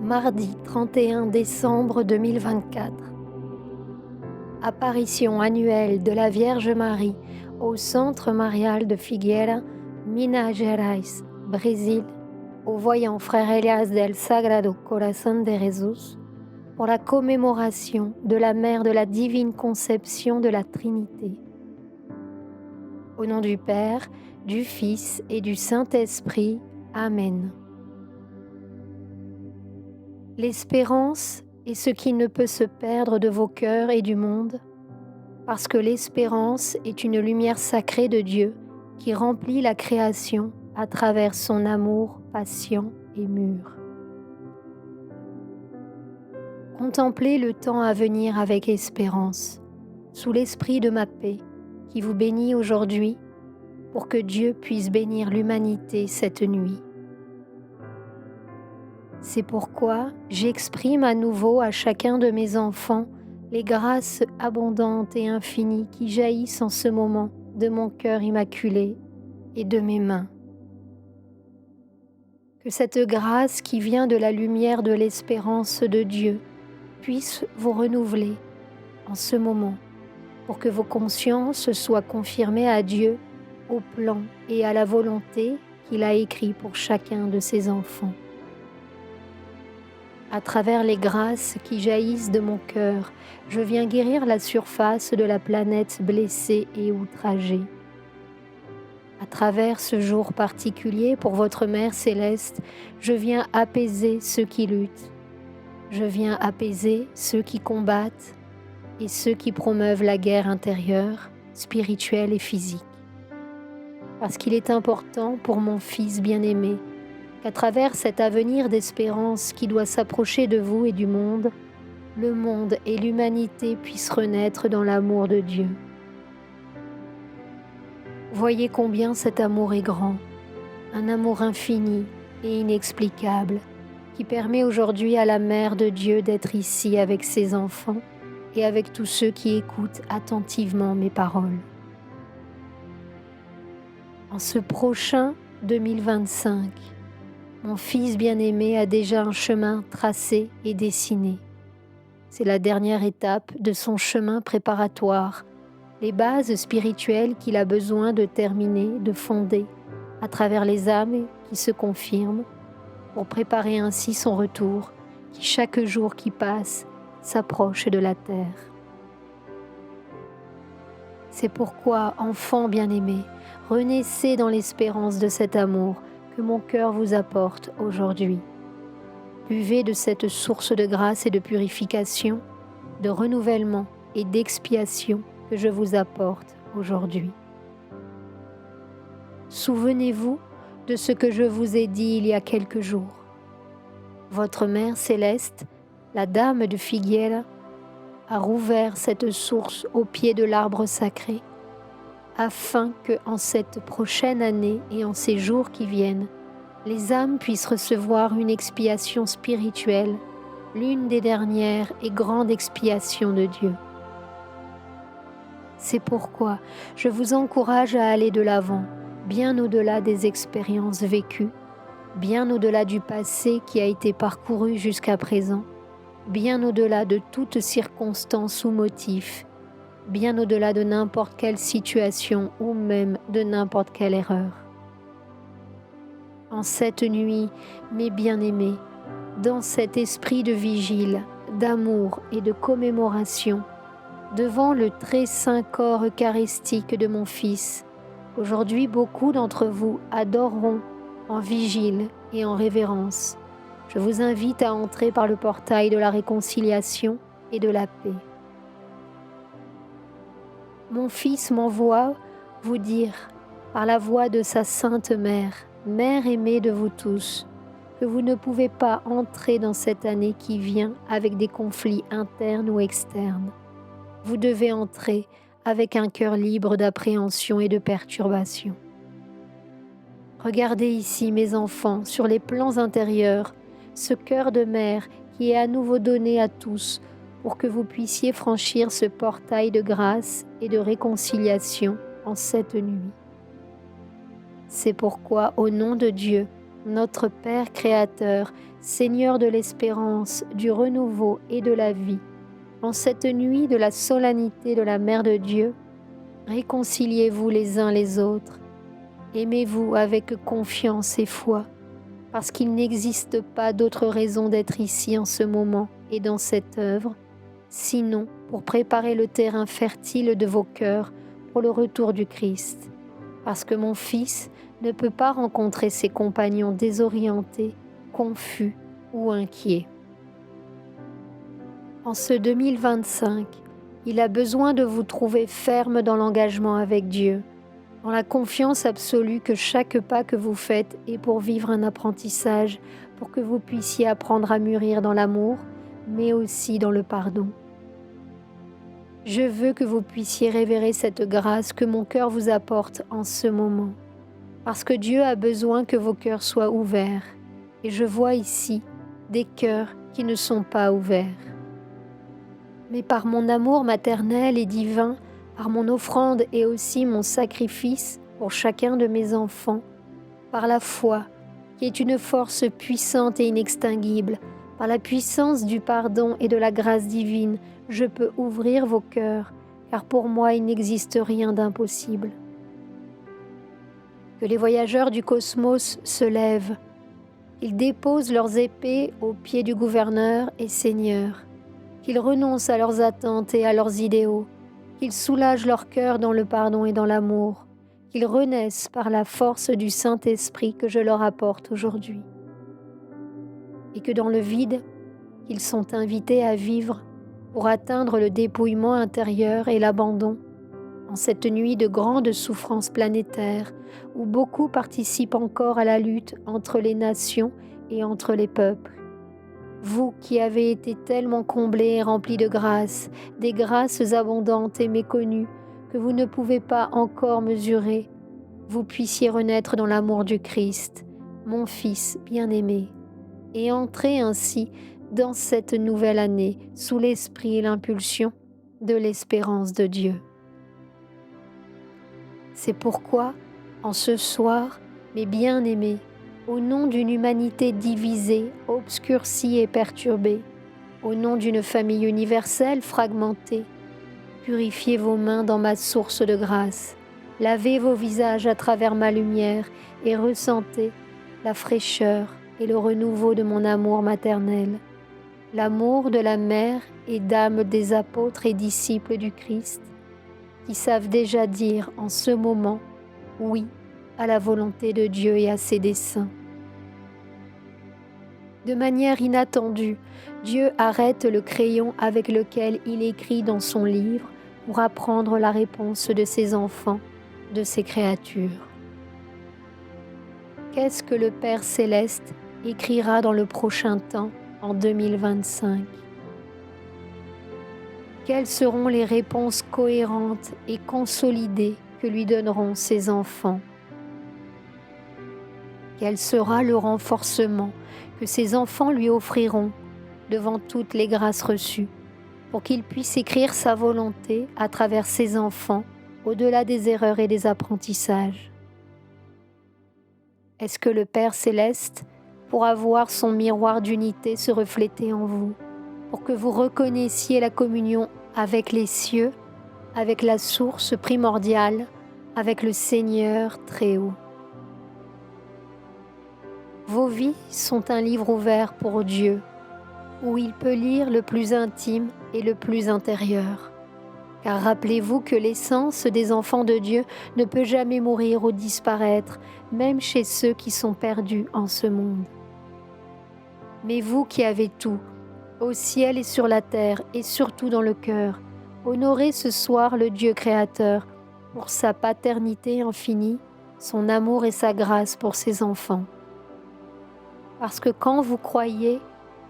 Mardi 31 décembre 2024. Apparition annuelle de la Vierge Marie au Centre Marial de Figueira, Minas Gerais, Brésil, au voyant Frère Elias del Sagrado Corazón de Jesús, pour la commémoration de la Mère de la Divine Conception de la Trinité. Au nom du Père, du Fils et du Saint-Esprit. Amen. L'espérance est ce qui ne peut se perdre de vos cœurs et du monde, parce que l'espérance est une lumière sacrée de Dieu qui remplit la création à travers son amour patient et mûr. Contemplez le temps à venir avec espérance, sous l'esprit de ma paix qui vous bénit aujourd'hui, pour que Dieu puisse bénir l'humanité cette nuit. C'est pourquoi j'exprime à nouveau à chacun de mes enfants les grâces abondantes et infinies qui jaillissent en ce moment de mon cœur immaculé et de mes mains. Que cette grâce qui vient de la lumière de l'espérance de Dieu puisse vous renouveler en ce moment, pour que vos consciences soient confirmées à Dieu, au plan et à la volonté qu'il a écrit pour chacun de ses enfants. À travers les grâces qui jaillissent de mon cœur, je viens guérir la surface de la planète blessée et outragée. À travers ce jour particulier pour votre Mère céleste, je viens apaiser ceux qui luttent. Je viens apaiser ceux qui combattent et ceux qui promeuvent la guerre intérieure, spirituelle et physique. Parce qu'il est important pour mon Fils bien-aimé qu'à travers cet avenir d'espérance qui doit s'approcher de vous et du monde, le monde et l'humanité puissent renaître dans l'amour de Dieu. Voyez combien cet amour est grand, un amour infini et inexplicable qui permet aujourd'hui à la Mère de Dieu d'être ici avec ses enfants et avec tous ceux qui écoutent attentivement mes paroles. En ce prochain 2025, mon Fils bien-aimé a déjà un chemin tracé et dessiné. C'est la dernière étape de son chemin préparatoire, les bases spirituelles qu'il a besoin de terminer, de fonder, à travers les âmes qui se confirment, pour préparer ainsi son retour, qui chaque jour qui passe s'approche de la terre. C'est pourquoi, enfants bien-aimés, renaissez dans l'espérance de cet amour que mon cœur vous apporte aujourd'hui. Buvez de cette source de grâce et de purification, de renouvellement et d'expiation que je vous apporte aujourd'hui. Souvenez-vous de ce que je vous ai dit il y a quelques jours. Votre Mère céleste, la Dame de Figueira, a rouvert cette source au pied de l'arbre sacré, afin que, en cette prochaine année et en ces jours qui viennent, les âmes puissent recevoir une expiation spirituelle, l'une des dernières et grandes expiations de Dieu. C'est pourquoi je vous encourage à aller de l'avant, bien au-delà des expériences vécues, bien au-delà du passé qui a été parcouru jusqu'à présent, bien au-delà de toute circonstance ou motif, bien au-delà de n'importe quelle situation ou même de n'importe quelle erreur. En cette nuit, mes bien-aimés, dans cet esprit de vigile, d'amour et de commémoration, devant le très saint corps eucharistique de mon Fils, aujourd'hui beaucoup d'entre vous adoreront en vigile et en révérence. Je vous invite à entrer par le portail de la réconciliation et de la paix. Mon Fils m'envoie vous dire, par la voix de sa Sainte Mère, Mère aimée de vous tous, que vous ne pouvez pas entrer dans cette année qui vient avec des conflits internes ou externes. Vous devez entrer avec un cœur libre d'appréhension et de perturbation. Regardez ici, mes enfants, sur les plans intérieurs, ce cœur de mère qui est à nouveau donné à tous pour que vous puissiez franchir ce portail de grâce et de réconciliation en cette nuit. C'est pourquoi, au nom de Dieu, notre Père créateur, Seigneur de l'espérance, du renouveau et de la vie, en cette nuit de la solennité de la Mère de Dieu, réconciliez-vous les uns les autres. Aimez-vous avec confiance et foi, parce qu'il n'existe pas d'autre raison d'être ici en ce moment et dans cette œuvre, sinon pour préparer le terrain fertile de vos cœurs pour le retour du Christ, parce que mon Fils ne peut pas rencontrer ses compagnons désorientés, confus ou inquiets. En ce 2025, il a besoin de vous trouver ferme dans l'engagement avec Dieu, dans la confiance absolue que chaque pas que vous faites est pour vivre un apprentissage, pour que vous puissiez apprendre à mûrir dans l'amour, mais aussi dans le pardon. Je veux que vous puissiez révérer cette grâce que mon cœur vous apporte en ce moment, parce que Dieu a besoin que vos cœurs soient ouverts, et je vois ici des cœurs qui ne sont pas ouverts. Mais par mon amour maternel et divin, par mon offrande et aussi mon sacrifice pour chacun de mes enfants, par la foi, qui est une force puissante et inextinguible, par la puissance du pardon et de la grâce divine, je peux ouvrir vos cœurs, car pour moi il n'existe rien d'impossible. Que les voyageurs du cosmos se lèvent, qu'ils déposent leurs épées aux pieds du gouverneur et Seigneur, qu'ils renoncent à leurs attentes et à leurs idéaux, qu'ils soulagent leur cœur dans le pardon et dans l'amour, qu'ils renaissent par la force du Saint-Esprit que je leur apporte aujourd'hui. Et que dans le vide qu'ils sont invités à vivre pour atteindre le dépouillement intérieur et l'abandon, en cette nuit de grande souffrance planétaire où beaucoup participent encore à la lutte entre les nations et entre les peuples. Vous qui avez été tellement comblés et remplis de grâces, des grâces abondantes et méconnues que vous ne pouvez pas encore mesurer, vous puissiez renaître dans l'amour du Christ, mon Fils bien-aimé, et entrer ainsi dans cette nouvelle année sous l'esprit et l'impulsion de l'espérance de Dieu. C'est pourquoi, en ce soir, mes bien-aimés, au nom d'une humanité divisée, obscurcie et perturbée, au nom d'une famille universelle fragmentée, purifiez vos mains dans ma source de grâce, lavez vos visages à travers ma lumière et ressentez la fraîcheur et le renouveau de mon amour maternel, l'amour de la mère et d'âme des apôtres et disciples du Christ, qui savent déjà dire en ce moment oui à la volonté de Dieu et à ses desseins. De manière inattendue, Dieu arrête le crayon avec lequel il écrit dans son livre pour apprendre la réponse de ses enfants, de ses créatures. Qu'est-ce que le Père Céleste écrira dans le prochain temps, en 2025? Quelles seront les réponses cohérentes et consolidées que lui donneront ses enfants? Quel sera le renforcement que ses enfants lui offriront devant toutes les grâces reçues, pour qu'il puisse écrire sa volonté à travers ses enfants, au-delà des erreurs et des apprentissages? Est-ce que le Père Céleste pourra voir son miroir d'unité se refléter en vous, pour que vous reconnaissiez la communion avec les cieux, avec la source primordiale, avec le Seigneur très haut? Vos vies sont un livre ouvert pour Dieu, où il peut lire le plus intime et le plus intérieur. Car rappelez-vous que l'essence des enfants de Dieu ne peut jamais mourir ou disparaître, même chez ceux qui sont perdus en ce monde. Mais vous qui avez tout, au ciel et sur la terre et surtout dans le cœur, honorez ce soir le Dieu créateur pour sa paternité infinie, son amour et sa grâce pour ses enfants. Parce que quand vous croyez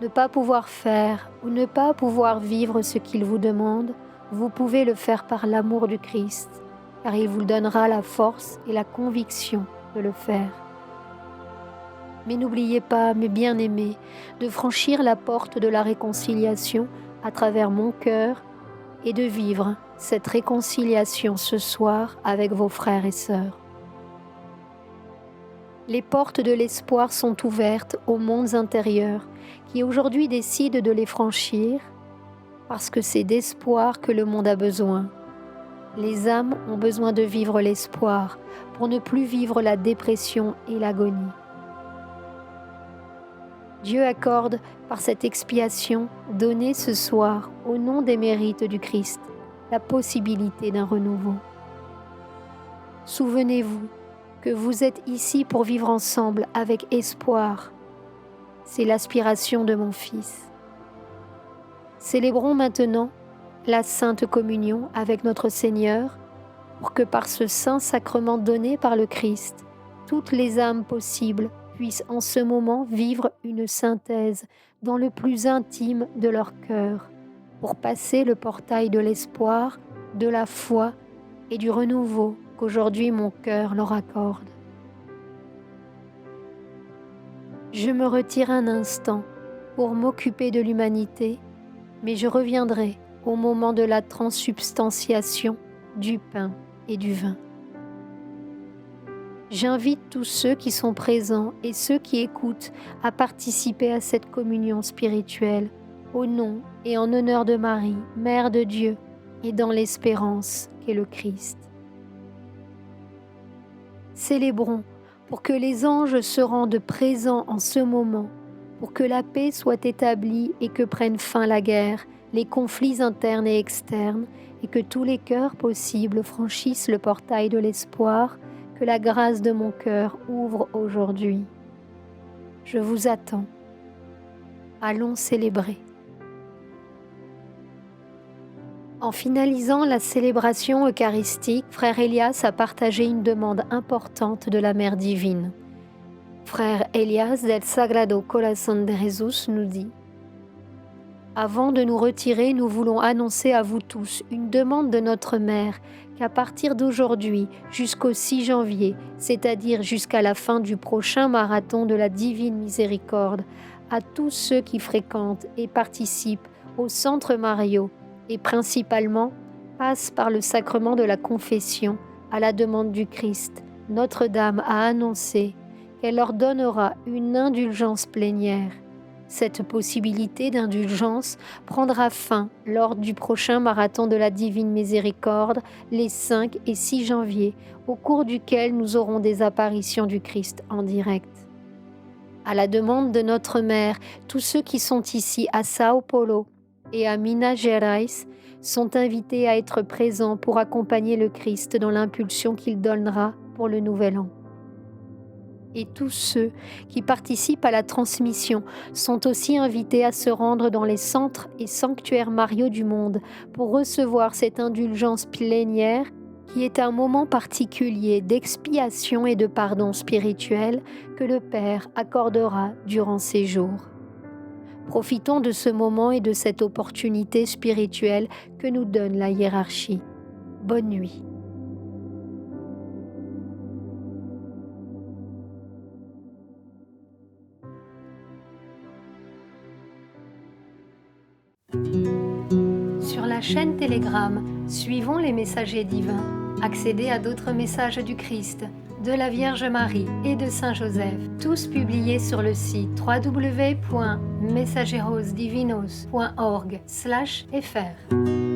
ne pas pouvoir faire ou ne pas pouvoir vivre ce qu'il vous demande, vous pouvez le faire par l'amour du Christ, car il vous donnera la force et la conviction de le faire. Mais n'oubliez pas, mes bien-aimés, de franchir la porte de la réconciliation à travers mon cœur et de vivre cette réconciliation ce soir avec vos frères et sœurs. Les portes de l'espoir sont ouvertes aux mondes intérieurs qui aujourd'hui décident de les franchir parce que c'est d'espoir que le monde a besoin. Les âmes ont besoin de vivre l'espoir pour ne plus vivre la dépression et l'agonie. Dieu accorde par cette expiation donnée ce soir au nom des mérites du Christ la possibilité d'un renouveau. Souvenez-vous que vous êtes ici pour vivre ensemble avec espoir. C'est l'aspiration de mon Fils. Célébrons maintenant la Sainte Communion avec notre Seigneur pour que par ce saint sacrement donné par le Christ, toutes les âmes possibles puissent en ce moment vivre une synthèse dans le plus intime de leur cœur pour passer le portail de l'espoir, de la foi et du renouveau qu'aujourd'hui mon cœur leur accorde. Je me retire un instant pour m'occuper de l'humanité, mais je reviendrai au moment de la transsubstantiation du pain et du vin. J'invite tous ceux qui sont présents et ceux qui écoutent à participer à cette communion spirituelle au nom et en honneur de Marie, Mère de Dieu, et dans l'espérance qu'est le Christ. Célébrons pour que les anges se rendent présents en ce moment, pour que la paix soit établie et que prenne fin la guerre, les conflits internes et externes, et que tous les cœurs possibles franchissent le portail de l'espoir que la grâce de mon cœur ouvre aujourd'hui. Je vous attends. Allons célébrer. En finalisant la célébration eucharistique, Frère Elias a partagé une demande importante de la Mère divine. Frère Elias del Sagrado Corazón de Jesús nous dit: Avant de nous retirer, nous voulons annoncer à vous tous une demande de notre Mère qu'à partir d'aujourd'hui jusqu'au 6 janvier, c'est-à-dire jusqu'à la fin du prochain marathon de la Divine Miséricorde, à tous ceux qui fréquentent et participent au Centre Mario et principalement passent par le sacrement de la confession à la demande du Christ, Notre-Dame a annoncé qu'elle leur donnera une indulgence plénière. Cette possibilité d'indulgence prendra fin lors du prochain marathon de la Divine Miséricorde les 5 et 6 janvier, au cours duquel nous aurons des apparitions du Christ en direct. À la demande de notre Mère, tous ceux qui sont ici à Sao Paulo et à Minas Gerais sont invités à être présents pour accompagner le Christ dans l'impulsion qu'il donnera pour le Nouvel An. Et tous ceux qui participent à la transmission sont aussi invités à se rendre dans les centres et sanctuaires mariaux du monde pour recevoir cette indulgence plénière qui est un moment particulier d'expiation et de pardon spirituel que le Père accordera durant ces jours. Profitons de ce moment et de cette opportunité spirituelle que nous donne la hiérarchie. Bonne nuit. Sur la chaîne Telegram, suivons les messagers divins. Accédez à d'autres messages du Christ, de la Vierge Marie et de Saint Joseph, tous publiés sur le site www.mensajerosdivinos.org/fr.